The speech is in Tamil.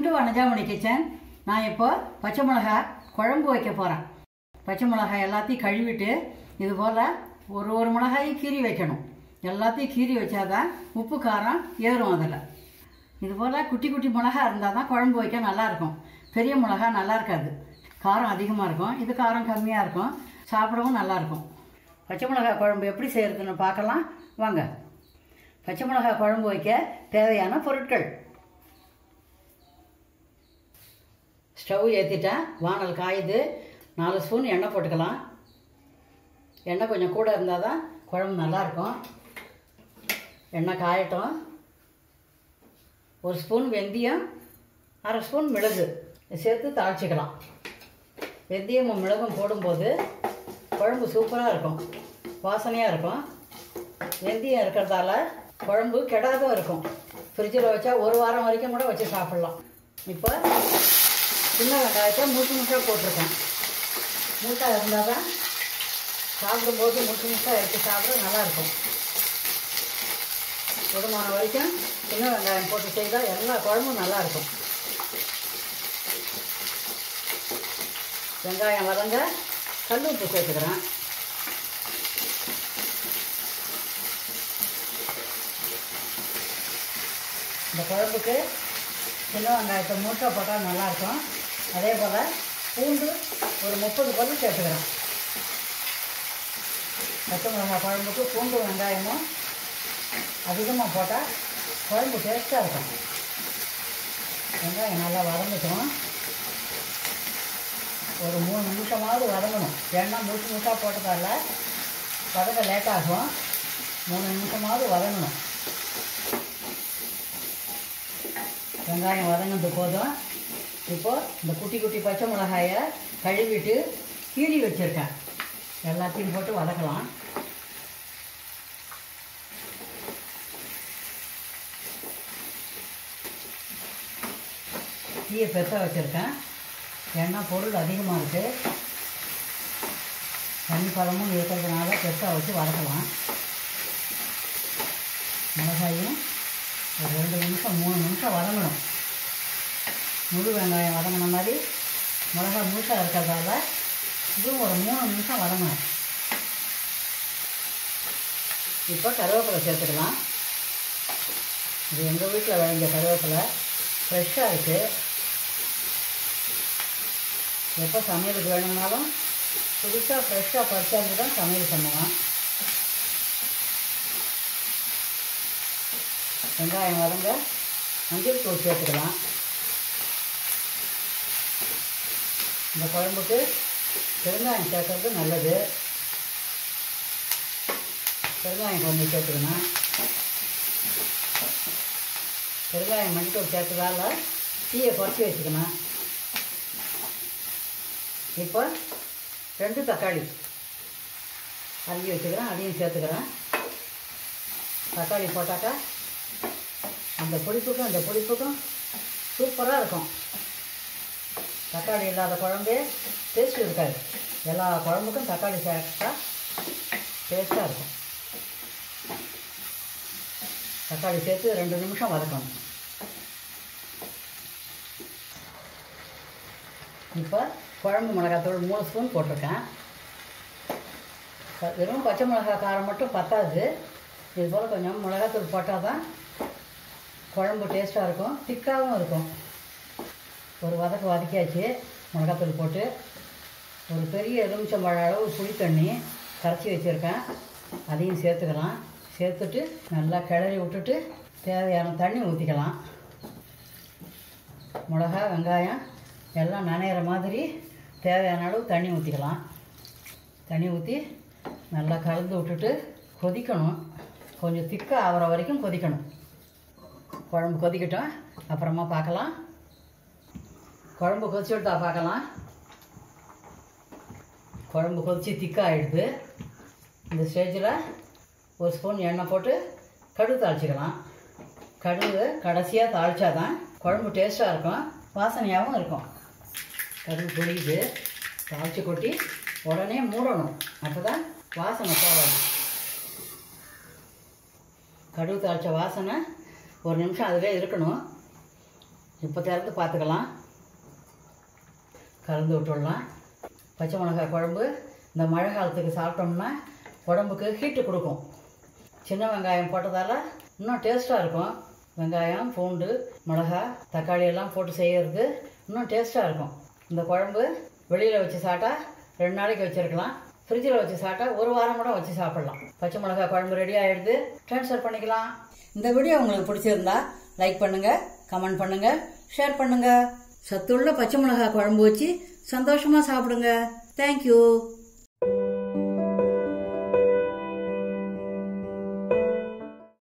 Welcome to Vanajamani kitchen. நான் இப்போ பச்சை மிளகாய் குழம்பு வைக்க போகிறேன். பச்சை மிளகாய் எல்லாத்தையும் கழுவிட்டு இது போல் ஒரு மிளகாயும் கீறி வைக்கணும். எல்லாத்தையும் கீறி வச்சாதான் உப்பு காரம் ஏறும். அதில் இது போல் குட்டி குட்டி மிளகாய் இருந்தால் தான் குழம்பு வைக்க நல்லாயிருக்கும். பெரிய மிளகாய் நல்லா இருக்காது, காரம் அதிகமாக இருக்கும். இது காரம் கம்மியாக இருக்கும், சாப்பிடவும் நல்லாயிருக்கும். பச்சை மிளகாய் குழம்பு எப்படி செய்கிறதுன்னு பார்க்கலாம் வாங்க. பச்சை மிளகாய் குழம்பு வைக்க தேவையான பொருட்கள்: ஸ்டவ் ஏற்றிட்டேன், வானல் காயுது. 4 ஸ்பூன் எண்ணெய் போட்டுக்கலாம். எண்ணெய் கொஞ்சம் கூட இருந்தால் தான் குழம்பு நல்லாயிருக்கும். எண்ணெய் காயட்டும். 1 ஸ்பூன் வெந்தயம், 1/2 ஸ்பூன் மிளகு சேர்த்து தாளிச்சிக்கலாம். வெந்தயமும் மிளகும் போடும்போது குழம்பு சூப்பராக இருக்கும், வாசனையாக இருக்கும். வெந்தயம் இருக்கிறதால குழம்பு கெடாதும் இருக்கும். ஃப்ரிட்ஜில் வச்சா 1 வாரம் வரைக்கும் கூட வச்சு சாப்பிட்லாம். இப்போ சின்ன வெங்காயத்தை முழுசாக போட்டிருக்கேன். முழுசாக இருந்தால் தான் சாப்பிடும்போது முழுசாக எடுத்து சாப்பிட நல்லாயிருக்கும். குடும்பமான வரைக்கும் சின்ன வெங்காயம் போட்டு செய்தால் எல்லா குழம்பும் நல்லாயிருக்கும். வெங்காயம் வதங்க கல் உப்பு சேர்த்துக்கிறேன். இந்த குழம்புக்கு சின்ன வெங்காயத்தை முழுசாக போட்டால் நல்லாயிருக்கும். அதே போல் பூண்டு ஒரு 30 பல் சேர்த்துக்கிறேன். பச்சை மிளகாய் குழம்புக்கு பூண்டு வெங்காயமும் அதிகமாக போட்டால் குழம்பு டேஸ்ட்டாக இருக்கும். வெங்காயம் நல்லா வதங்கிக்கணும். ஒரு 3 நிமிஷமாவது வதங்கணும். எண்ணெய் முழுசாக போட்டதால வதங்க லேட்டாகும். 3 நிமிஷமாவது வதங்கணும். வெங்காயம் வதங்கினது போதும். இப்போது இந்த குட்டி குட்டி பச்சை மிளகாயை கழுவிட்டு கீறி வச்சுருக்கேன். எல்லாத்தையும் போட்டு வதக்கலாம். தீயை பெருச வச்சுருக்கேன். எண்ணெய் பொருள் அதிகமாக இருக்குது, தண்ணி பழமும் இருக்கிறதுனால பெருசாக வச்சு வதக்கலாம். மிளகாயும் ஒரு 2 நிமிஷம் 3 நிமிஷம் வதங்கணும். முழு வெங்காயம் வதங்கின மாதிரி மிளகாய் முழுசாக இருக்கிறதால இதுவும் ஒரு 3 நிமிஷம் வதங்கணும். இப்போ கருவேப்பிலை சேர்த்துக்கலாம். இது எங்கள் வீட்டில் விளைஞ்ச கருவேப்பிலை, ஃப்ரெஷ்ஷாக இருக்குது. எப்போ சமையலுக்கு வேணும்னாலும் புதுசாக ஃப்ரெஷ்ஷாக பறிச்சாந்து தான் சமையல் பண்ணுவேன். வெங்காயம் வதங்க மஞ்சள் தூள் சேர்த்துக்கலாம். இந்த குழம்புக்கு பெருங்காயம் சேர்க்கறது நல்லது. பெருங்காயம் கொஞ்சம் சேர்த்துக்கணும். பெருங்காயம் மஞ்சள் சேர்த்ததால தீயை குறைச்சி வச்சுக்கணும். இப்போ 2 தக்காளி அரிஞ்சு வச்சுக்கிறேன், அதையும் சேர்த்துக்கிறேன். தக்காளி போட்டாக்கா அந்த புளிப்புக்கும் இந்த புளிப்புக்கும் சூப்பராக இருக்கும். தக்காளி இல்லாத குழம்பே டேஸ்ட் இருக்காது. எல்லா குழம்புக்கும் தக்காளி சேர்த்தா டேஸ்ட்டாக இருக்கும். தக்காளி சேர்த்து 2 நிமிஷம் வதக்கணும். இப்போ குழம்பு மிளகாத்தூள் 3 ஸ்பூன் போட்டிருக்கேன். வெறும் பச்சை மிளகாய் காரம் மட்டும் பத்தாது. இது போல் கொஞ்சம் மிளகாத்தூள் போட்டால் தான் குழம்பு டேஸ்ட்டாக இருக்கும், திக்காகவும் இருக்கும். ஒரு வதக்கியாச்சு. மிளகாத்தூள் போட்டு ஒரு பெரிய எலுமிச்சம்பழ அளவு புளி தண்ணி கரைச்சி வச்சுருக்கேன், அதையும் சேர்த்துக்கலாம். சேர்த்துட்டு நல்லா கிளறி விட்டுட்டு தேவையான தண்ணி ஊற்றிக்கலாம். மிளகா வெங்காயம் எல்லாம் நனையிற மாதிரி தேவையான அளவு தண்ணி ஊற்றிக்கலாம். தண்ணி ஊற்றி நல்லா கலந்து விட்டுட்டு கொதிக்கணும். கொஞ்சம் திக்காக ஆகிற வரைக்கும் கொதிக்கணும். குழம்பு கொதிக்கட்டும், அப்புறமா பார்க்கலாம். குழம்பு கொதிச்சு விட்டா பார்க்கலாம். குழம்பு கொதித்து திக்காகிடுது. இந்த ஸ்டேஜில் 1 ஸ்பூன் எண்ணெய் போட்டு கடுகு தாளிச்சிக்கலாம். கடுகு கடைசியாக தாளித்தா தான் குழம்பு டேஸ்ட்டாக இருக்கும், வாசனையாகவும் இருக்கும். கடுகு பொரியுது, தாளித்து கொட்டி உடனே மூடணும். அப்போ தான் வாசனை போகாது. கடுகு தாளித்த வாசனை 1 நிமிஷம் அதிலே இருக்கணும். இப்போ திறந்து பார்த்துக்கலாம். கலந்து விட்டுடலாம். பச்சை மிளகாய் குழம்பு இந்த மழை காலத்துக்கு சாப்பிட்டோம்னா உடம்புக்கு ஹீட்டு கொடுக்கும். சின்ன வெங்காயம் போட்டதால் இன்னும் டேஸ்ட்டாக இருக்கும். வெங்காயம், பூண்டு, மிளகா, தக்காளி எல்லாம் போட்டு செய்கிறது இன்னும் டேஸ்ட்டாக இருக்கும். இந்த குழம்பு வெளியில் வச்சு சாப்பிட்டா 2 நாளைக்கு வச்சுருக்கலாம். ஃப்ரிட்ஜில் வச்சு சாப்பிட்டா 1 வாரம் கூட வச்சு சாப்பிட்லாம். பச்சை மிளகாய் குழம்பு ரெடி ஆகிடுது. ட்ரான்ஸ்ஃபர் பண்ணிக்கலாம். இந்த வீடியோ உங்களுக்கு பிடிச்சிருந்தா லைக் பண்ணுங்கள், கமெண்ட் பண்ணுங்கள், ஷேர் பண்ணுங்கள். சத்துள்ள பச்சை மிளகாய் குழம்பு வச்சு சந்தோஷமாக சாப்பிடுங்க. தேங்க்யூ.